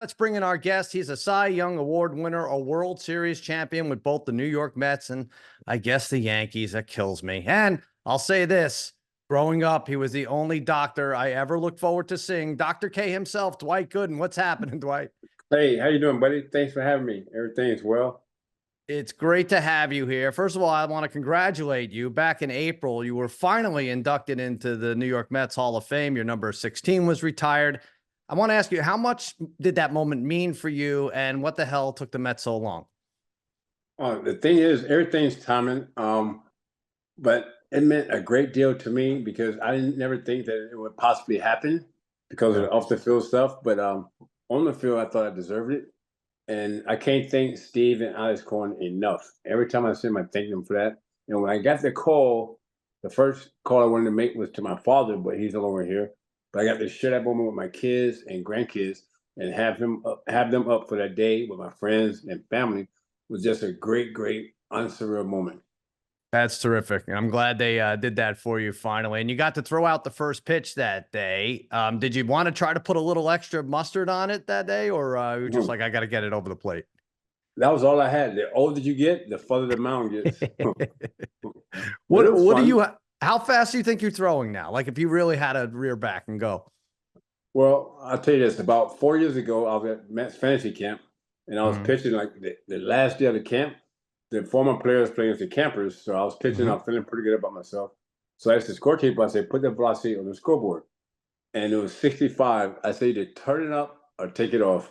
Let's bring in our guest. He's a Cy Young Award winner, a World Series champion with both the New York Mets and I guess the Yankees. That kills me. And I'll say this, growing up, he was the only doctor I ever looked forward to seeing. Dr. K himself, Dwight Gooden. What's happening, Dwight? Hey, how you doing, buddy? Thanks for having me. Everything is well. It's great to have you here. First of all, I want to congratulate you. Back in April, you were finally inducted into the New York Mets Hall of Fame. Your number 16 was retired. I want to ask you, how much did that moment mean for you, and what the hell took the Mets so long? The thing is, everything's timing. But it meant a great deal to me because I didn't never think that it would possibly happen because of Yeah. the off the field stuff. But on the field, I thought I deserved it. And I can't thank Steve and Alex Cohen enough. Every time I see him, I thank them for that. And when I got the call, the first call I wanted to make was to my father, but he's no longer here. But I got to share that moment with my kids and grandkids and have them up for that day with my friends and family was just a great, great, unsurreal moment. That's terrific. I'm glad they did that for you finally. And you got to throw out the first pitch that day. Did you want to try to put a little extra mustard on it that day, or you were just Mhm. like, I got to get it over the plate? That was all I had. The older you get, the further the mound gets. But it What was what do fun. you how fast do you think you're throwing now? Like if you really had to rear back and go. Well, I'll tell you this. About 4 years ago, I was at Mets fantasy camp, and I was Hmm. pitching like the last day of the camp. The former players playing against the campers, so I was pitching. Hmm. I'm feeling pretty good about myself. So I asked the scorekeeper, I said, put the velocity on the scoreboard. And it was 65. I said, either turn it up or take it off.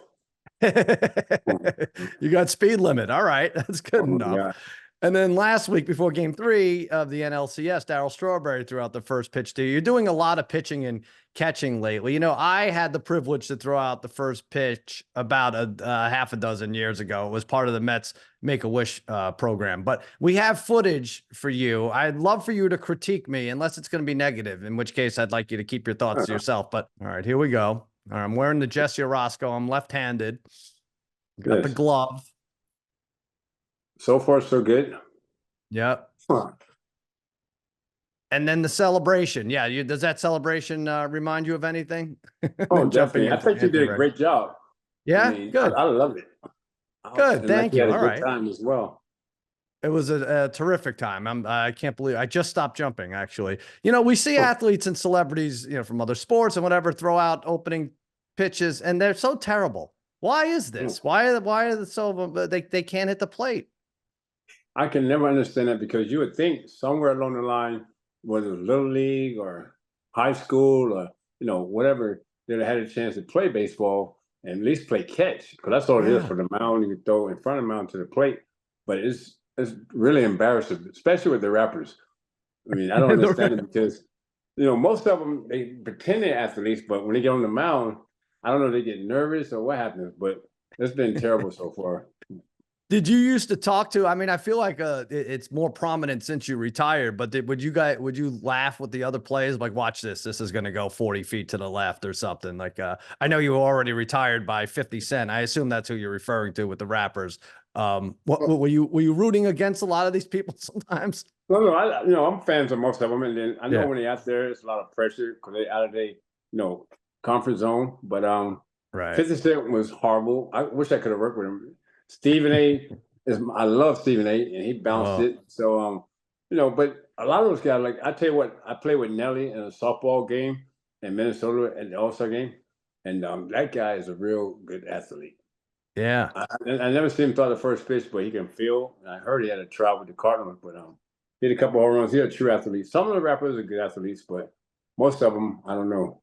You got speed limit. All right. That's good Oh, enough. yeah. And then last week before game 3 of the NLCS, Darryl Strawberry threw out the first pitch to you. You're doing a lot of pitching and catching lately. You know, I had the privilege to throw out the first pitch about a half a dozen years ago. It was part of the Mets Make-A-Wish program. But we have footage for you. I'd love for you to critique me, unless it's going to be negative, in which case I'd like you to keep your thoughts to yourself. But all right, here we go. All right, I'm wearing the Jesse Orosco. I'm left-handed. Got the Yes. glove. So far, so good. Yep. Huh. And then the celebration. Yeah. Does that celebration remind you of anything? Oh, Then jumping definitely. I into think you did a Red. great job. I Yeah. mean, Good. I love it. Good. And like Thank you had you. a All good right. time as well. It was a terrific time. I can't believe I just stopped jumping, actually. You know, we see Huh. athletes and celebrities, you know, from other sports and whatever, throw out opening pitches, and they're so terrible. Why is Hmm. this? Why are they so they can't hit the plate? I can never understand that because you would think somewhere along the line, whether it was little league or high school or whatever, they'd have had a chance to play baseball and at least play catch because that's all it is Yeah. for the mound. You can throw in front of the mound to the plate, but it's really embarrassing, especially with the rappers. I mean, I don't understand it because most of them they pretend they're athletes, but when they get on the mound, I don't know if they get nervous or what happens, but it's been terrible so far. Did you used to talk to? I mean, I feel like it's more prominent since you retired. But would you laugh with the other players? Like, watch this. This is going to go 40 feet to the left or something. Like, I know you were already retired by 50 Cent. I assume that's who you're referring to with the rappers. What Well, were you rooting against a lot of these people sometimes? no, no, I'm fans of most of them, and then I know Yeah. when they're out there, it's a lot of pressure because they're out of their, comfort zone. But Right. 50 Cent was horrible. I wish I could have worked with him. Stephen A. I love Stephen A. and he bounced Oh, it. So but a lot of those guys, like I tell you what, I played with Nelly in a softball game in Minnesota at the All-Star game, and that guy is a real good athlete. yeah. I never seen him throw the first pitch, but he can feel. And I heard he had a trial with the Cardinals, but he had a couple home runs. He's a true athlete. Some of the rappers are good athletes, but most of them, I don't know.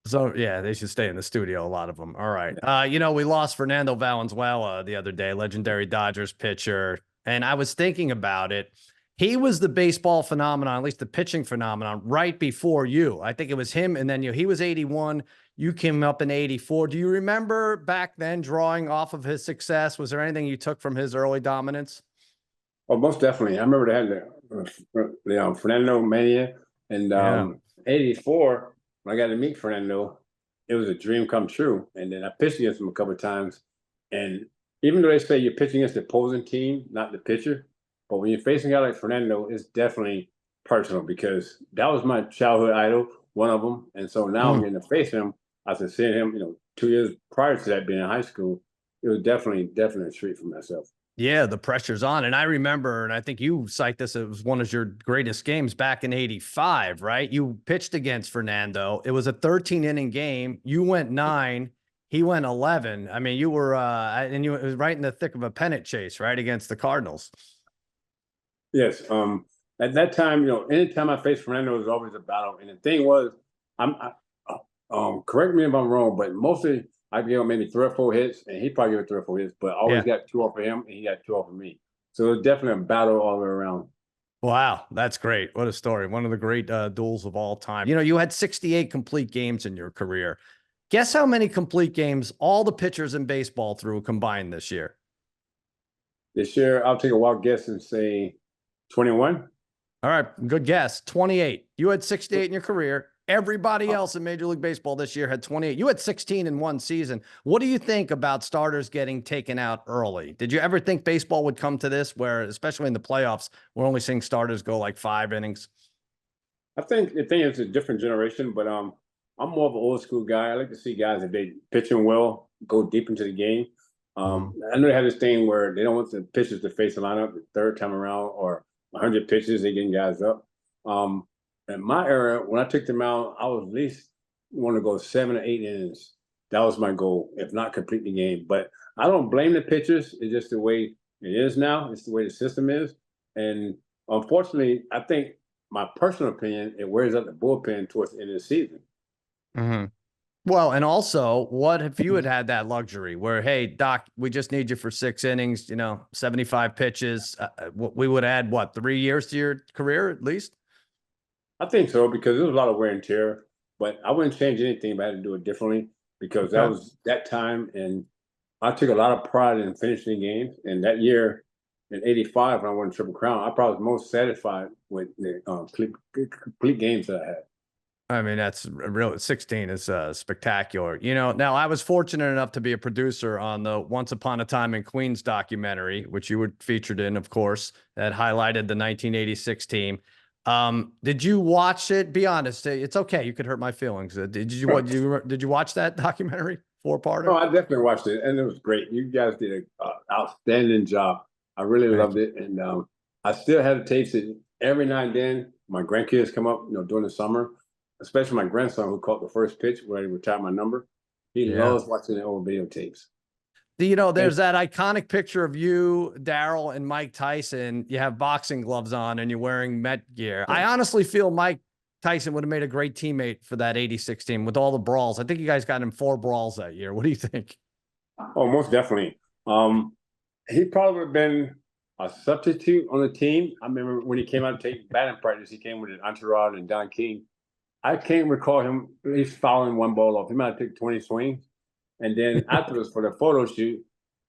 So yeah, they should stay in the studio. A lot of them. All right. You know, we lost Fernando Valenzuela the other day, legendary Dodgers pitcher, and I was thinking about it. He was the baseball phenomenon, at least the pitching phenomenon, right before you. I think it was him, and then he was 81. You came up in 84. Do you remember back then drawing off of his success? Was there anything you took from his early dominance? Oh, most definitely. I remember they had the Fernando Mania and Yeah. '84. When I got to meet Fernando, it was a dream come true. And then I pitched against him a couple of times. And even though they say you're pitching against the opposing team, not the pitcher, but when you're facing a guy like Fernando, it's definitely personal because that was my childhood idol, one of them. And so now I'm Mm. getting to face him after seeing him, 2 years prior to that being in high school, it was definitely a treat for myself. Yeah, the pressure's on. And I remember, and I think you cite this as one of your greatest games back in 85, right? You pitched against Fernando. It was a 13-inning game. You went 9, he went 11. I mean, you were and you it was right in the thick of a pennant chase, right? Against the Cardinals. Yes. At that time, anytime I faced Fernando, it was always a battle. And the thing was, correct me if I'm wrong, but mostly I gave him maybe 3 or 4 hits, and he probably gave 3 or 4 hits, but I always got 2 off of him, and he got 2 off of me. So it was definitely a battle all the way around. Wow, that's great. What a story. One of the great duels of all time. You had 68 complete games in your career. Guess how many complete games all the pitchers in baseball threw combined this year? This year, I'll take a wild guess and say 21. All right, good guess. 28. You had 68 in your career. Everybody else in Major League Baseball this year had 28. You had 16 in one season. What do you think about starters getting taken out early? Did you ever think baseball would come to this where, especially in the playoffs, we're only seeing starters go like 5 innings? I think the thing is a different generation, but I'm more of an old school guy. I like to see guys if they pitching well, go deep into the game. I know they have this thing where they don't want the pitchers to face the lineup the third time around or 100 pitches, they getting guys up. In my era, when I took them out, I was at least want to go 7 or 8 innings. That was my goal, if not complete the game. But I don't blame the pitchers. It's just the way it is now. It's the way the system is. And unfortunately, I think my personal opinion, it wears out the bullpen towards the end of the season. Mm-hmm. Well, and also, what if you had that luxury where, hey, Doc, we just need you for 6 innings, 75 pitches. We would add, what, 3 years to your career at least? I think so, because there was a lot of wear and tear, but I wouldn't change anything if I had to do it differently, because that was that time. And I took a lot of pride in finishing games. And that year in 85, when I won Triple Crown, I probably was most satisfied with the complete games that I had. I mean, that's real. 16 is spectacular. Now I was fortunate enough to be a producer on the Once Upon a Time in Queens documentary, which you were featured in, of course, that highlighted the 1986 team. Did you watch it? Be honest. It's okay. You could hurt my feelings. Did you watch that documentary? 4-parter? Oh, I definitely watched it, and it was great. You guys did an outstanding job. I really loved it, and I still have the tapes. That every now and then, my grandkids come up, during the summer, especially my grandson who caught the first pitch where he retired my number. He loves watching the old videotapes. There's that iconic picture of you, Darryl, and Mike Tyson. You have boxing gloves on and you're wearing Met gear. I honestly feel Mike Tyson would have made a great teammate for that 86 team with all the brawls. I think you guys got him 4 brawls that year. What do you think? Oh, most definitely. He probably would have been a substitute on the team. I remember when he came out to take batting practice, he came with an entourage and Don King. I can't recall him at least fouling 1 ball off. He might have taken 20 swings. And then afterwards, for the photo shoot,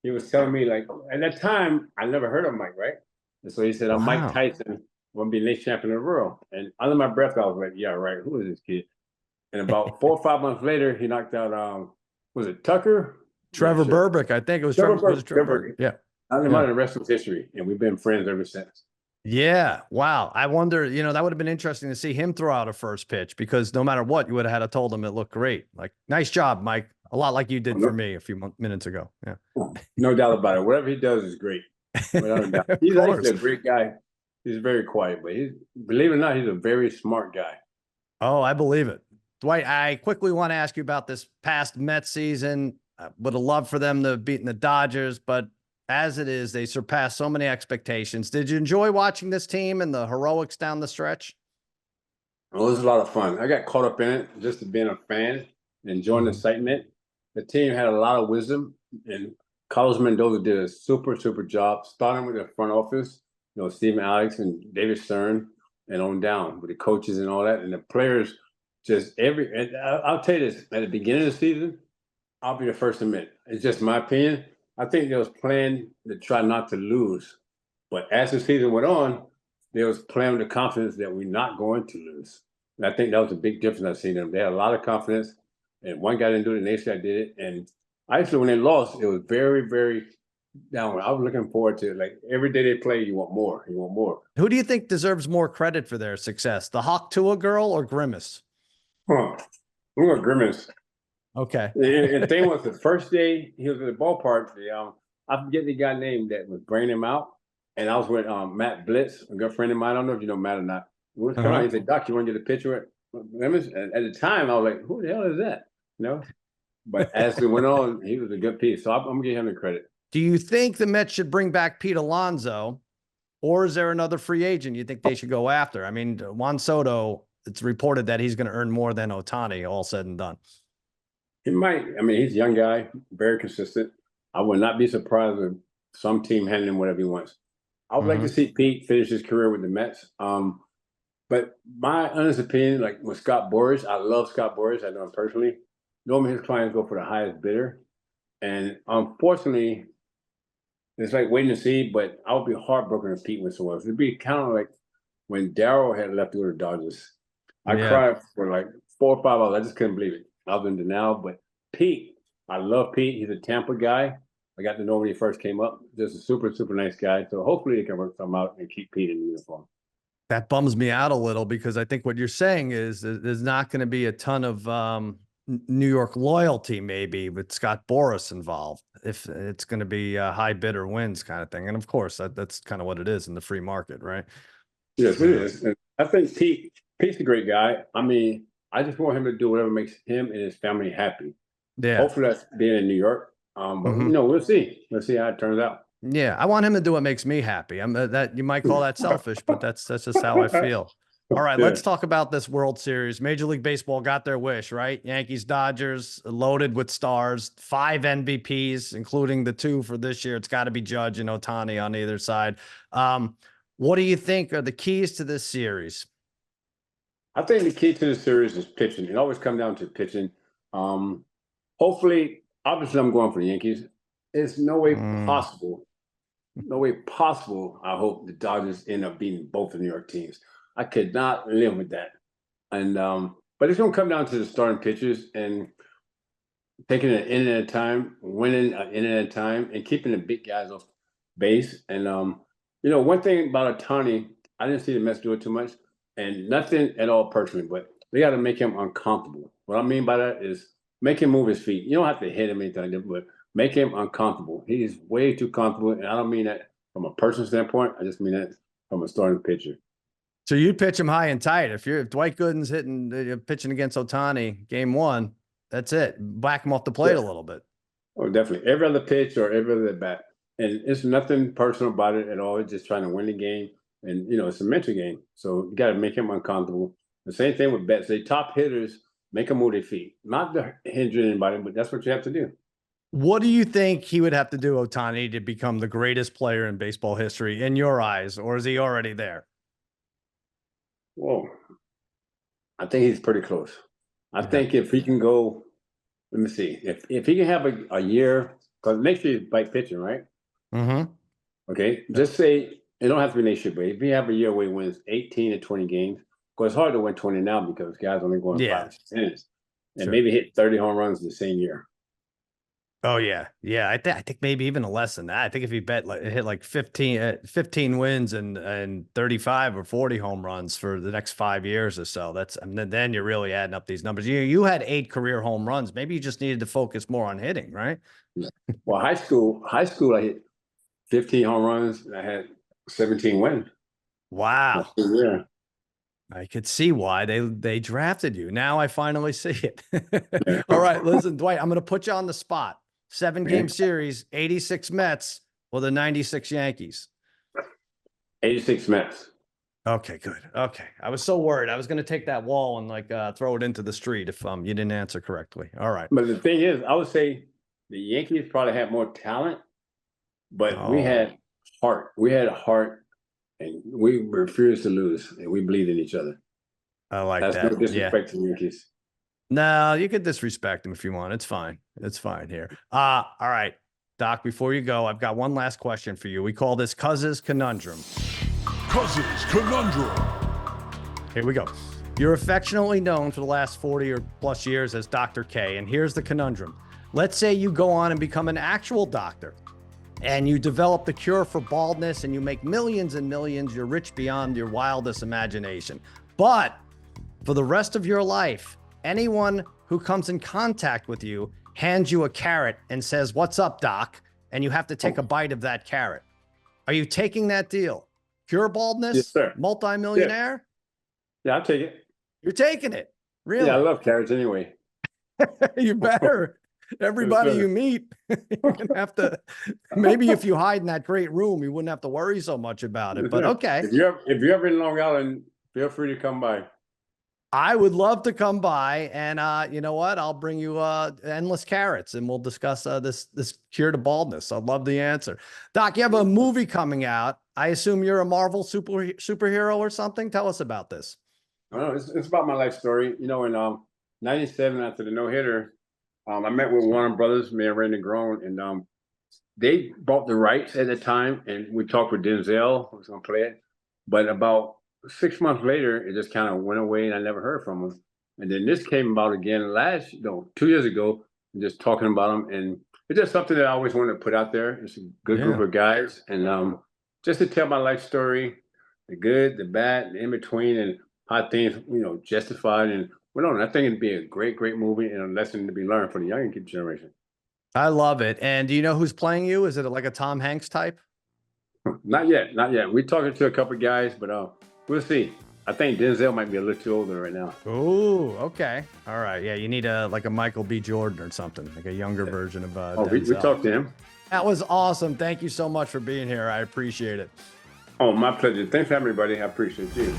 he was telling me, like, at that time, I never heard of Mike, right? And so he said, I'm Mike Tyson, want to be next champion of the world. And under my breath, I was like, yeah, right. Who is this kid? And about 4 or 5 months later, he knocked out, was it Tucker? Trevor Burbick. I think it was Trevor Burbick. Yeah. I don't know, the rest was history. And we've been friends ever since. Yeah. Wow. I wonder, that would have been interesting to see him throw out a first pitch, because no matter what, you would have had to told him it looked great. Like, nice job, Mike. A lot like you did for me a few minutes ago. Yeah. No doubt about it. Whatever he does is great. Without a doubt. He's actually a great guy. He's very quiet, but believe it or not, he's a very smart guy. Oh, I believe it. Dwight, I quickly want to ask you about this past Mets season. I would have loved for them to have beaten the Dodgers, but as it is, they surpassed so many expectations. Did you enjoy watching this team and the heroics down the stretch? Well, it was a lot of fun. I got caught up in it just being a fan, enjoying the excitement. The team had a lot of wisdom, and Carlos Mendoza did a super job, starting with the front office, Stephen Alex and David Stern, and on down with the coaches and all that. And the players and I'll tell you this, at the beginning of the season, I'll be the first to admit, it's just my opinion. I think they was playing to try not to lose. But as the season went on, they was playing with the confidence that we're not going to lose. And I think that was a big difference I've seen them. They had a lot of confidence. And one guy didn't do it, the next guy did it. And actually, when they lost, it was very downward. I was looking forward to it. Like, every day they play, you want more. You want more. Who do you think deserves more credit for their success? The Hawk Tua girl or Grimace? I'm going Grimace. Okay. And the thing was, the first day he was at the ballpark, I forget the guy name that was bringing him out, and I was with Matt Blitz, a good friend of mine. I don't know if you know Matt or not. We was coming out. Uh-huh. He said, "Doc, you want to get a picture with Simmons?" And at the time, I was like, "Who the hell is that?" You know. But as it went on, he was a good piece. So I'm gonna give him the credit. Do you think the Mets should bring back Pete Alonso, or is there another free agent you think they should go after? I mean, Juan Soto, it's reported that he's going to earn more than Ohtani, all said and done. He might. I mean, he's a young guy, very consistent. I would not be surprised if some team handed him whatever he wants. I would like to see Pete finish his career with the Mets. But my honest opinion, like with Scott Boras, I love Scott Boras. I know him personally. Normally, his clients go for the highest bidder, and unfortunately, it's like waiting to see. But I would be heartbroken if Pete went somewhere else. It'd be kind of like when Darryl had left to go to the Dodgers. I cried for like 4 or 5 hours. I just couldn't believe it. I was in denial. But Pete, I love Pete. He's a Tampa guy. I got to know when he first came up. Just a super, super nice guy. So hopefully they can work something out and keep Pete in uniform. That bums me out a little because I think what you're saying is there's not going to be a ton of New York loyalty, maybe with Scott Boras involved. If it's going to be a high bidder wins kind of thing, and of course that's kind of what it is in the free market, right? Yes, it is. And I think Pete's a great guy. I mean, I just want him to do whatever makes him and his family happy. Yeah. Hopefully that's being in New York. But we'll see. Let's see how it turns out. Yeah, I want him to do what makes me happy. I'm that you might call that selfish, but that's just how I feel. All right, let's talk about this World Series. Major League Baseball got their wish, right? Yankees, Dodgers, loaded with stars, 5 MVPs, including the 2 for this year. It's got to be Judge and Ohtani on either side. What do you think are the keys to this series? I think the key to the series is pitching. It always comes down to pitching. Hopefully, obviously, I'm going for the Yankees. It's no way possible. No way possible. I hope the Dodgers end up beating both the New York teams. I could not live with that. And but it's going to come down to the starting pitchers and taking an inning at a time, winning an inning at a time, and keeping the big guys off base. And one thing about Ohtani, I didn't see the Mets do it too much, and nothing at all personally, but they got to make him uncomfortable. What I mean by that is make him move his feet. You don't have to hit him anything, but make him uncomfortable. He is way too comfortable, and I don't mean that from a personal standpoint. I just mean that from a starting pitcher. So you'd pitch him high and tight. If Dwight Gooden's pitching against Ohtani, game 1, that's it. Back him off the plate a little bit. Oh, definitely. Every other pitch or every other bat. And it's nothing personal about it at all. It's just trying to win the game. And, it's a mental game. So you got to make him uncomfortable. The same thing with bats. They top hitters, make them move their feet. Not to hinder anybody, but that's what you have to do. What do you think he would have to do, Ohtani, to become the greatest player in baseball history in your eyes? Or is he already there? Whoa. I think he's pretty close. I think if he can go, let me see, if he can have a year, because next year he's back pitching, right? Okay, just say it don't have to be next year, but if he have a year where he wins 18 to 20 games, because it's hard to win 20 now because guys only going 5 innings, and maybe hit 30 home runs the same year. Oh yeah. I think maybe even less than that. I think if he hit like 15 wins and 35 or 40 home runs for the next 5 years or so, then you're really adding up these numbers. You had 8 career home runs. Maybe you just needed to focus more on hitting, right? Well, high school, I hit 15 home runs and I had 17 wins. Wow. Yeah. I could see why they drafted you. Now I finally see it. All right, listen, Dwight, I'm going to put you on the spot. 7-game series, 86 Mets or the 96 Yankees? 86 Mets. Okay, good. Okay. I was so worried. I was going to take that wall and throw it into the street if you didn't answer correctly. All right. But the thing is, I would say the Yankees probably had more talent, but we had heart. We had a heart, and we refused to lose, and we believed in each other. I like that. That's no disrespect to the Yankees. No, you could disrespect them if you want. It's fine. It's fine here. All right, Doc, before you go, I've got one last question for you. We call this Cousins Conundrum. Cousins Conundrum. Here we go. You're affectionately known for the last 40 or plus years as Dr. K, and here's the conundrum. Let's say you go on and become an actual doctor, and you develop the cure for baldness, and you make millions and millions. You're rich beyond your wildest imagination. But for the rest of your life, anyone who comes in contact with you hands you a carrot and says, "What's up, Doc?" And you have to take a bite of that carrot. Are you taking that deal? Pure baldness? Yes, sir. Multi-millionaire? Yeah, I'll take it. You're taking it. Really? Yeah, I love carrots anyway. You better. Everybody you meet, you're gonna have to. Maybe if you hide in that great room, you wouldn't have to worry so much about it. But okay, If you're ever in Long Island, feel free to come by. I would love to come by, and you know what? I'll bring you endless carrots, and we'll discuss this cure to baldness. I love the answer, Doc. You have a movie coming out. I assume you're a Marvel superhero or something. Tell us about this. I don't know. It's about my life story. You know, in '97 after the no-hitter, I met with Warner Brothers, me and Randy Grown, and they bought the rights at the time, and we talked with Denzel, who was going to play it. But about 6 months later, it just kind of went away, and I never heard from him. And then this came about again 2 years ago, just talking about him, and it's just something that I always wanted to put out there. It's a good group of guys, and just to tell my life story, the good, the bad, the in between, and how things, justified and went on. I think it'd be a great, great movie and a lesson to be learned for the young generation. I love it. And do you know who's playing you? Is it like a Tom Hanks type? Not yet. We're talking to a couple of guys, but we'll see. I think Denzel might be a little too older right now. Oh, okay. All right. Yeah, you need a Michael B. Jordan or something, like a younger version of Denzel. We talked to him. That was awesome. Thank you so much for being here. I appreciate it. Oh, my pleasure. Thanks for having me, buddy. I appreciate you.